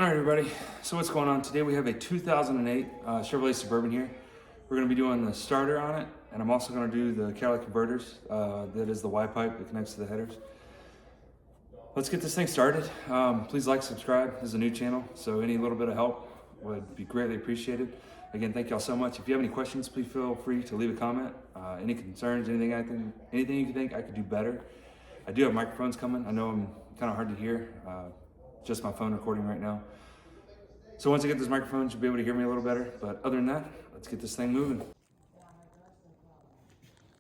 All right, everybody. So what's going on today? We have a 2008 Chevrolet Suburban here. We're going to be doing the starter on it, and I'm also going to do the catalytic converters. That is the Y pipe that connects to the headers. Let's get this thing started. Please like, subscribe. This is a new channel, so any little bit of help would be greatly appreciated. Again, thank y'all so much. If you have any questions, please feel free to leave a comment. Any concerns, anything you think I could do better. I do have microphones coming. I know I'm kind of hard to hear. Just my phone recording right now. So once I get those microphones, you'll be able to hear me a little better. But other than that, let's get this thing moving.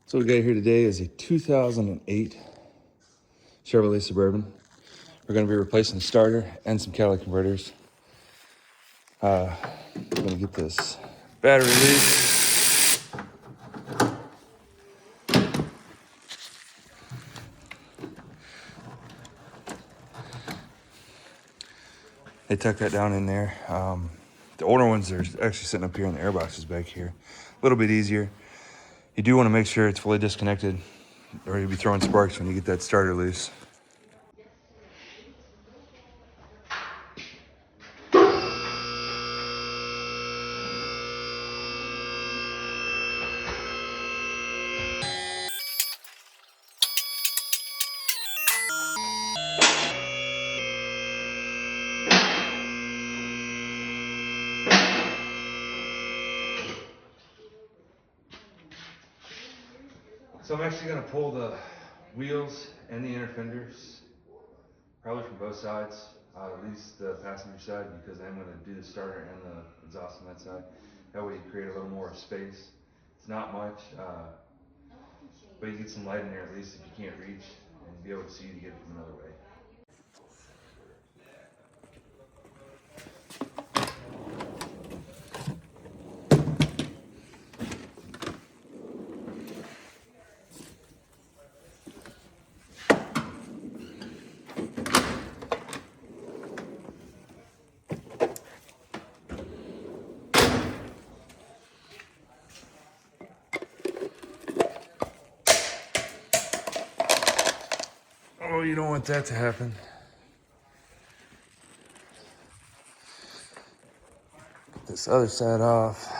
So what we got here today is a 2008 Chevrolet Suburban. We're going to be replacing the starter and some catalytic converters. I'm going to get this battery loose. They tuck that down in there. The older ones are actually sitting up here in the air boxes back here. A little bit easier. You do want to make sure it's fully disconnected or you'll be throwing sparks when you get that starter loose. So I'm actually going to pull the wheels and the inner fenders, probably from both sides, at least the passenger side, because I'm going to do the starter and the exhaust on that side. That way you create a little more space. It's not much, but you get some light in there at least if you can't reach, and be able to see to get it from another way. Oh, you don't want that to happen. Get this other side off.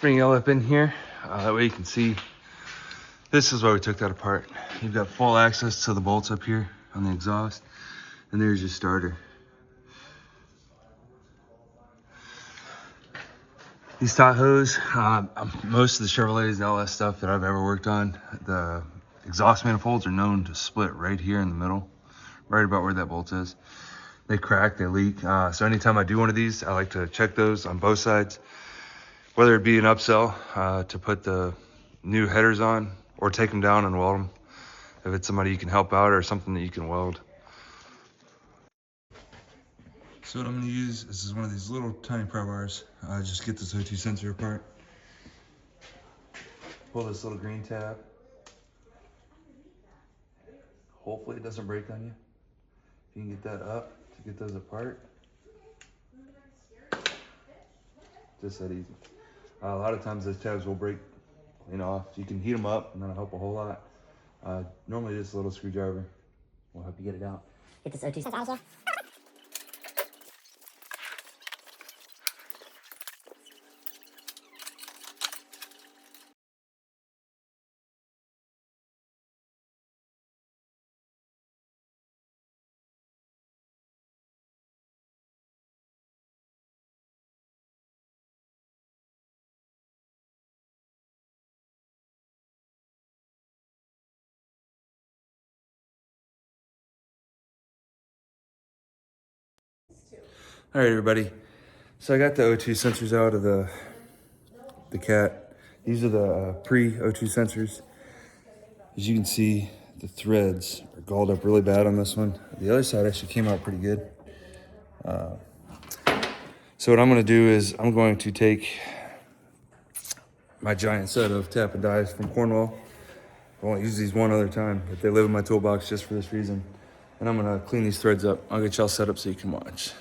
Bring y'all up in here, that way you can see. This is why we took that apart. You've got full access to the bolts up here on the exhaust, and there's your starter. These Tahoes, most of the Chevrolets and all that stuff that I've ever worked on, the exhaust manifolds are known to split right here in the middle, right about where that bolt is. They crack, they leak. So anytime I do one of these, I like to check those on both sides, whether it be an upsell to put the new headers on or take them down and weld them. If it's somebody you can help out or something that you can weld. So what I'm going to use is one of these little tiny pry bars. Just get this O2 sensor apart. Pull this little green tab. Hopefully it doesn't break on you. If you can get that up to get those apart. Just that easy. A lot of times those tabs will break clean off. You can heat them up and that'll help a whole lot. Normally just a little screwdriver will help you get it out. Get this O2 sensor out of here. All right, everybody. So I got the O2 sensors out of the cat. These are the pre-O2 sensors. As you can see, the threads are galled up really bad on this one. The other side actually came out pretty good. So what I'm gonna do is I'm going to take my giant set of tap and dies from Cornwall. I won't use these one other time, but they live in my toolbox just for this reason. And I'm gonna clean these threads up. I'll get y'all set up so you can watch.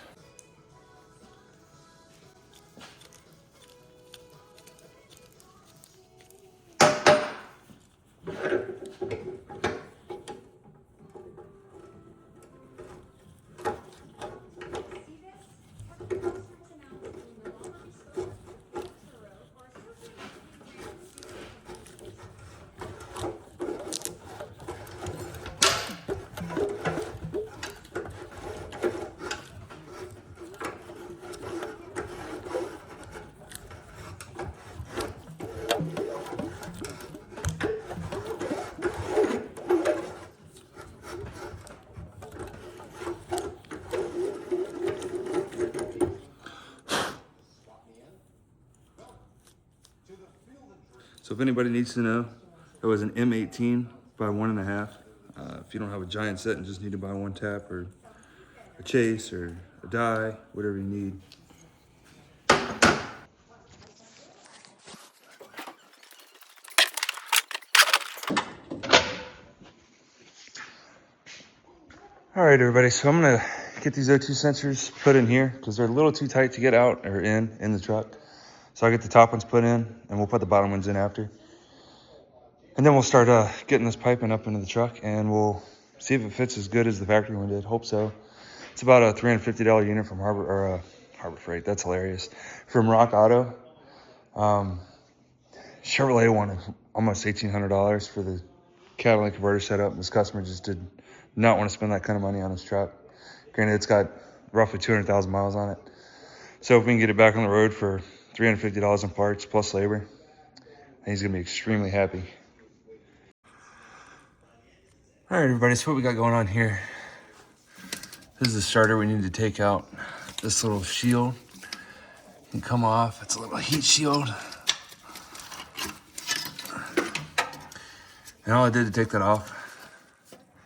So if anybody needs to know, it was an M18 by 1.5. If you don't have a giant set and just need to buy one tap or a chase or a die, whatever you need. All right, everybody, so I'm gonna get these O2 sensors put in here because they're a little too tight to get out or in the truck. So I'll get the top ones put in and we'll put the bottom ones in after. And then we'll start getting this piping up into the truck and we'll see if it fits as good as the factory one did. Hope so. It's about a $350 unit from Harbor Freight. That's hilarious. From Rock Auto. Chevrolet wanted almost $1,800 for the catalytic converter setup. This customer just did not want to spend that kind of money on his truck. Granted, it's got roughly 200,000 miles on it. So if we can get it back on the road for $350 in parts plus labor, he's gonna be extremely happy. All right, everybody, so what we got going on here. This is the starter. We need to take out this little shield. It can come off. It's a little heat shield. And all I did to take that off,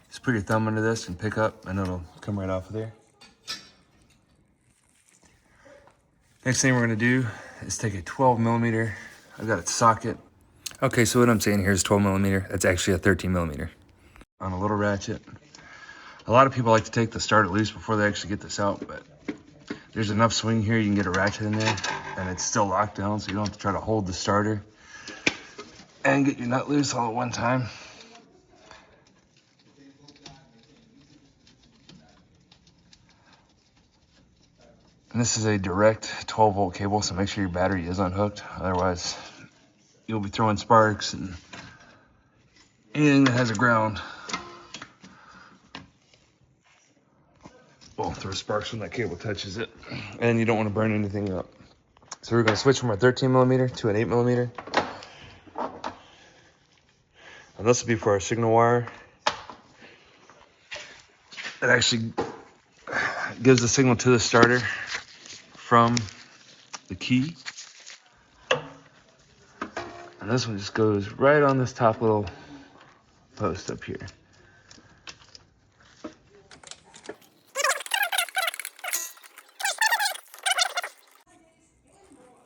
just put your thumb under this and pick up and it'll come right off of there. Next thing we're gonna do is take a 12mm. I've got a socket. Okay, so what I'm saying here is 12mm. That's actually a 13mm. On a little ratchet. A lot of people like to take the starter loose before they actually get this out, but there's enough swing here, you can get a ratchet in there and it's still locked down, so you don't have to try to hold the starter and get your nut loose all at one time. And this is a direct 12-volt cable, so make sure your battery is unhooked. Otherwise, you'll be throwing sparks and anything that has a ground will throw sparks when that cable touches it. And you don't want to burn anything up. So we're going to switch from a 13mm to an 8mm. And this will be for our signal wire. It actually gives the signal to the starter from the key. And this one just goes right on this top little post up here.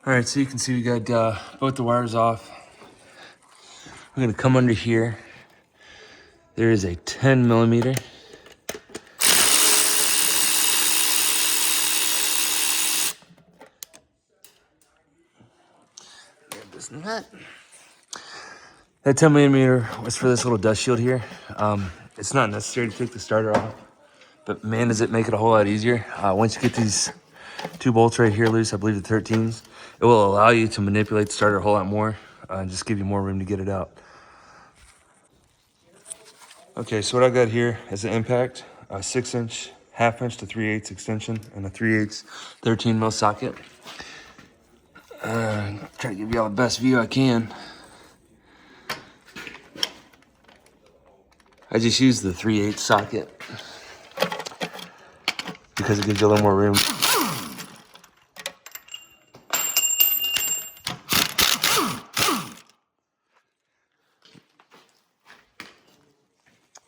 All right, so you can see we got both the wires off. I'm gonna come under here. There is a 10mm. That 10mm was for this little dust shield here. It's not necessary to take the starter off, but man, does it make it a whole lot easier. Once you get these 2 bolts right here loose, I believe the 13s, it will allow you to manipulate the starter a whole lot more and just give you more room to get it out. Okay, so what I got here is an impact, a 6-inch, 1/2 inch to 3/8 extension, and a 3/8 13mm socket. Try to give y'all the best view I can. I just use the 3/8 socket because it gives you a little more room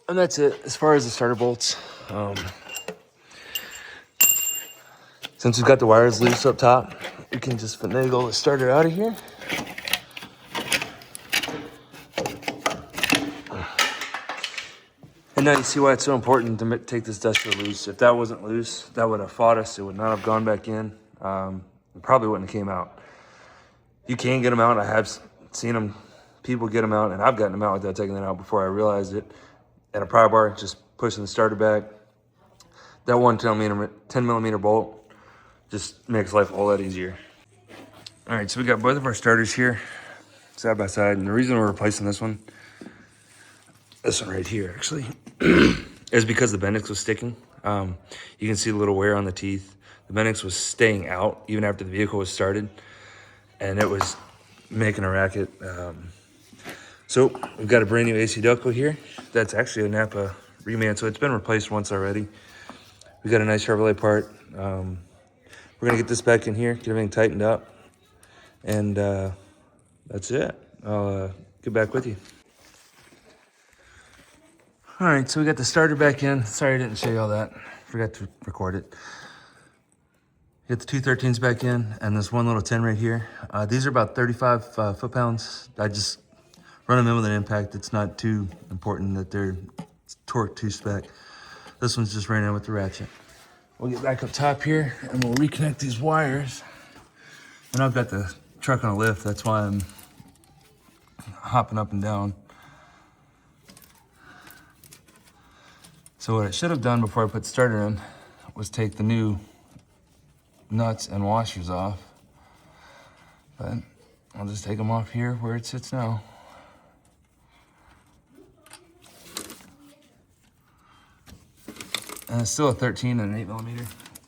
And that's it as far as the starter bolts. Since we've got the wires loose up top, we can just finagle the starter out of here. And now you see why it's so important to take this duster loose. If that wasn't loose, that would have fought us. It would not have gone back in. It probably wouldn't have came out. You can get them out. I have seen them, people get them out, and I've gotten them out without taking them out before I realized it. And a pry bar, just pushing the starter back. That 10 millimeter bolt just makes life a whole lot easier. All right, so we got both of our starters here, side by side. And the reason we're replacing this one right here actually, is because the Bendix was sticking. You can see the little wear on the teeth. The Bendix was staying out even after the vehicle was started, and it was making a racket. So we've got a brand new AC ductile here. That's actually a Napa reman, so it's been replaced once already. We got a nice Chevrolet part. We're gonna get this back in here, get everything tightened up, and that's it. I'll get back with you. All right, so we got the starter back in. Sorry I didn't show you all that. Forgot to record it. Get the two 13s back in and this one little 10 right here. These are about 35 foot-pounds. I just run them in with an impact. It's not too important that they're torque to spec. This one's just ran in with the ratchet. We'll get back up top here and we'll reconnect these wires. And I've got the truck on a lift. That's why I'm hopping up and down. So what I should have done before I put the starter in was take the new nuts and washers off. But I'll just take them off here where it sits now. And it's still a 13 and an 8 millimeter.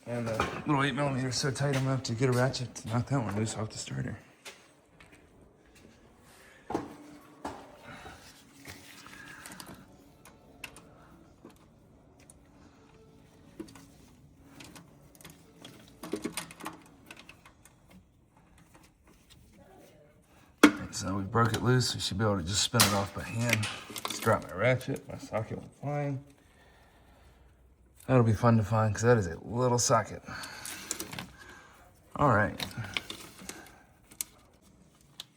And the little 8 millimeter is so tight I'm gonna have to get a ratchet to knock that one loose off the starter. So we broke it loose. We should be able to just spin it off by hand. Just drop my ratchet. My socket went flying. That'll be fun to find because that is a little socket. All right.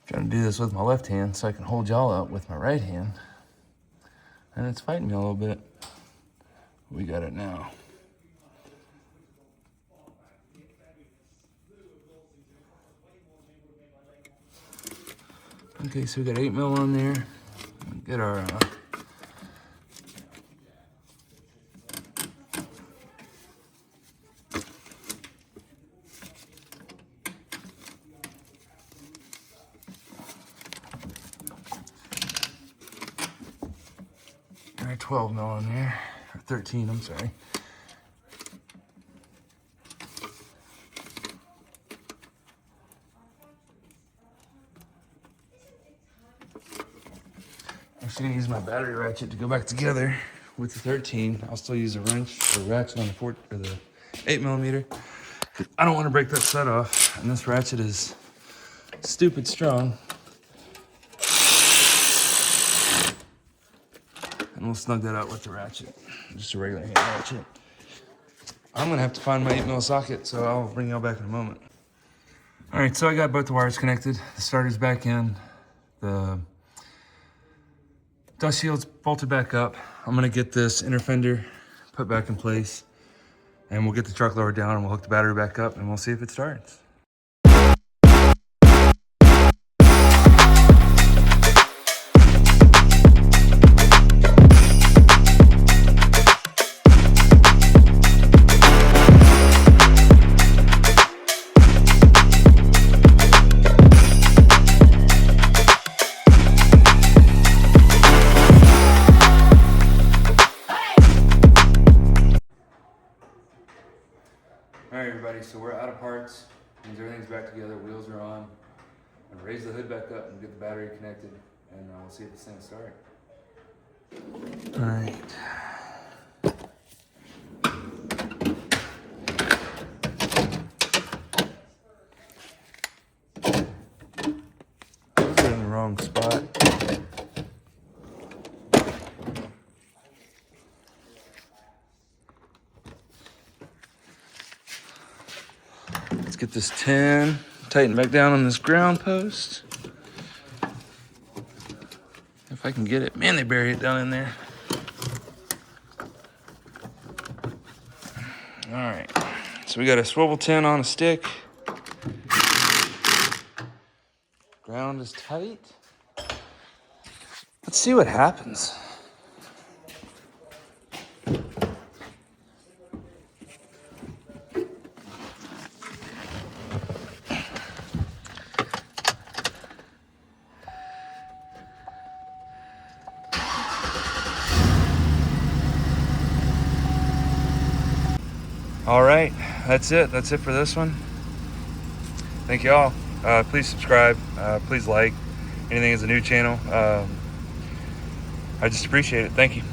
Trying to do this with my left hand so I can hold y'all up with my right hand. And it's fighting me a little bit. We got it now. Okay, so we got 8 mil on there. Get our our 12 mil on there, or 13, I'm sorry. I'm just gonna use my battery ratchet to go back together with the 13. I'll still use a wrench or ratchet on the 8 millimeter. I don't want to break that set off, and this ratchet is stupid strong. And we'll snug that out with the ratchet, just a regular hand ratchet. I'm gonna have to find my 8 mil socket, so I'll bring y'all back in a moment. All right, so I got both the wires connected. The starter's back in. The dust shield's bolted back up. I'm gonna get this inner fender put back in place, and we'll get the truck lowered down and we'll hook the battery back up and we'll see if it starts. All right, everybody, so we're out of parts. Means everything's back together, wheels are on. I'm gonna raise the hood back up and get the battery connected, and we'll see if this thing starts. All right. I was in the wrong spot. Let's get this 10 tightened back down on this ground post. If I can get it. Man, they bury it down in there. All right, so we got a swivel 10 on a stick. Ground is tight. Let's see what happens. All right, that's it. That's it for this one. Thank you all. Please subscribe. Please like anything as a new channel. I just appreciate it. Thank you.